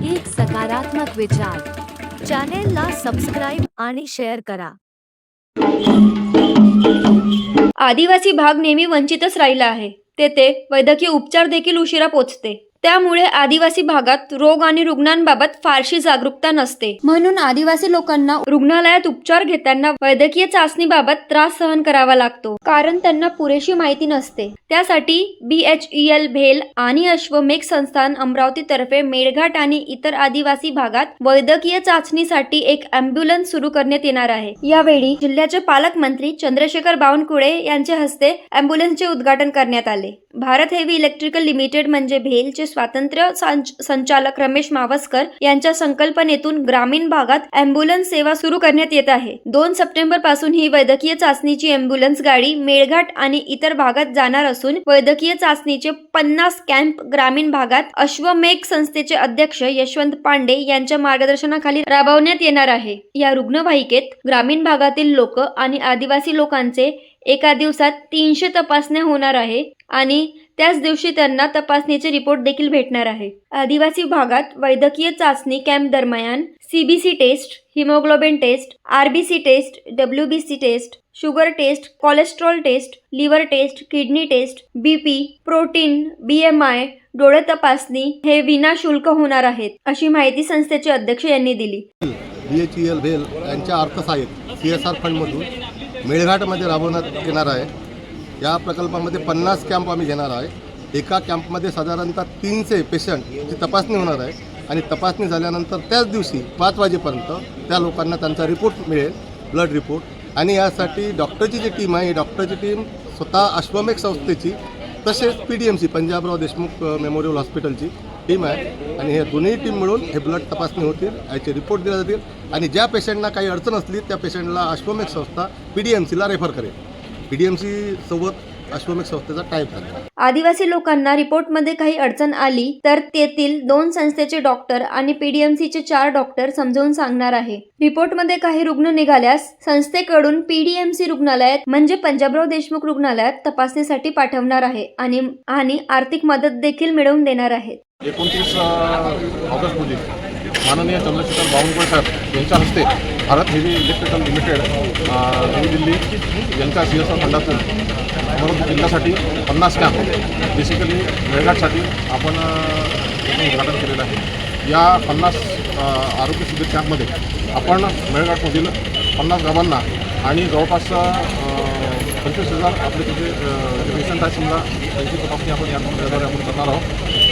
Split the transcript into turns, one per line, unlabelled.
एक सकारात्मक विचार। चॅनेलला सबस्क्राईब आणि शेअर करा।
आदिवासी भाग नेहमी वंचितच राहिला आहे। तेथे वैद्यकीय उपचार देखील उशिरा पोहोचते। त्यामुळे आदिवासी भागात रोग आणि रुग्णांबाबत फारशी जागरूकता नसते। म्हणून आदिवासी लोकांना रुग्णालयात उपचार घेताना वैद्यकीय चाचणीबाबत त्रास सहन करावा लागतो, कारण त्यांना पुरेशी माहिती नसते। त्यासाठी BHEL भेल आणि अश्वमेघ संस्थान अमरावतीतर्फे मेळघाट आणि इतर आदिवासी भागात वैद्यकीय चाचणीसाठी एक अँब्युलन्स सुरू करण्यात येणार आहे। यावेळी जिल्ह्याचे पालकमंत्री चंद्रशेखर बावनकुळे यांच्या हस्ते अँब्युलन्सचे उद्घाटन करण्यात आले। भारत हेवी इलेक्ट्रिकल लिमिटेड म्हणजे भेलचे स्वातंत्र्य संचालक रमेश मावस्कर यांच्या संकल्पनेतून ग्रामीण भागात अँब्युलन्स सेवा सुरू करण्यात येत आहे। 2 सप्टेंबर पासून ही वैद्यकीय चाचणीची अँब्युलन्स गाडी मेळघाट आणि इतर भागात जाणार असून वैद्यकीय चाचणीचे 50 कॅम्प ग्रामीण भागात अश्वमेघ संस्थेचे अध्यक्ष यशवंत पांडे यांच्या मार्गदर्शनाखाली राबवण्यात येणार आहे। या रुग्णवाहिकेत ग्रामीण भागातील लोक आणि आदिवासी लोकांचे एका दिवसात 300 तपासण्या होणार आहे आणि त्याच दिवशी त्यांना तपासणीचे रिपोर्ट देखील भेटणार आहे। आदिवासी भागात वैद्यकीय चाचणी कॅम्प दरम्यान CBC test, haemoglobin test, RBC test, WBC test, sugar test, cholesterol test, liver test, kidney test, BP, protein, BMI, डोळे तपासणी हे विनाशुल्क होणार आहेत, अशी माहिती संस्थेचे अध्यक्ष यांनी दिली।
BHEL भेल यांच्या अर्थसहाय्यक CSR फंडमधून मेळघाटमध्ये राबवण्यात येणार आहे। या प्रकल्पामध्ये 50 कॅम्प आम्ही घेणार आहे। एका कॅम्पमध्ये साधारणतः 300 पेशंटची तपासणी होणार आहे आणि तपासणी झाल्यानंतर त्याच दिवशी 5 वाजेपर्यंत त्या लोकांना त्यांचा रिपोर्ट मिळेल, ब्लड रिपोर्ट। आणि यासाठी डॉक्टरची जी टीम आहे, ही डॉक्टरची टीम स्वतः अश्वमेघ संस्थेची तसेच PDMC पंजाबराव देशमुख मेमोरियल हॉस्पिटलची टीम आहे आणि हे दोन्ही टीम मिळून हे ब्लड तपासणी होतील, याचे रिपोर्ट दिले जातील आणि ज्या पेशंटना काही अडचण असली त्या पेशंटला अश्वमेघ संस्था PDMCला रेफर करेल। PDMC सोबत अश्वमेघ संस्थेचा टाईप आहे।
आदिवासी लोकांना रिपोर्टमध्ये काही अडचण आली तर तेथील 2 संस्थेचे डॉक्टर आणि PDMCचे 4 डॉक्टर समजावून सांगणार आहे। रिपोर्टमध्ये काही रुग्ण निघाल्यास संस्थेकडून PDMC रुग्णालयात म्हणजे पंजाबराव देशमुख रुग्णालयात तपासणीसाठी पाठवणार आहे आणि आर्थिक मदत देखील मिळवून देणार आहेत।
29 ऑगस्ट रोजी माननीय चंद्रशेखर बावनकुळे साहेब यांच्या हस्ते भारत हेवी इलेक्ट्रिकल लिमिटेड नवी दिल्ली यांच्या CSR फंडातून अमरावती जिल्ह्यासाठी 50 कॅम्प बेसिकली मेळघाटसाठी आपण उद्घाटन केलेलं आहे। या 50 आरोग्य शिबिर कॅम्पमध्ये आपण मेळघाटमधील 50 गावांना आणि जवळपास 25,000 आपले तिथे जे पेशंट आहेत समजा त्यांची तपासणी आपण या आपण करणार आहोत।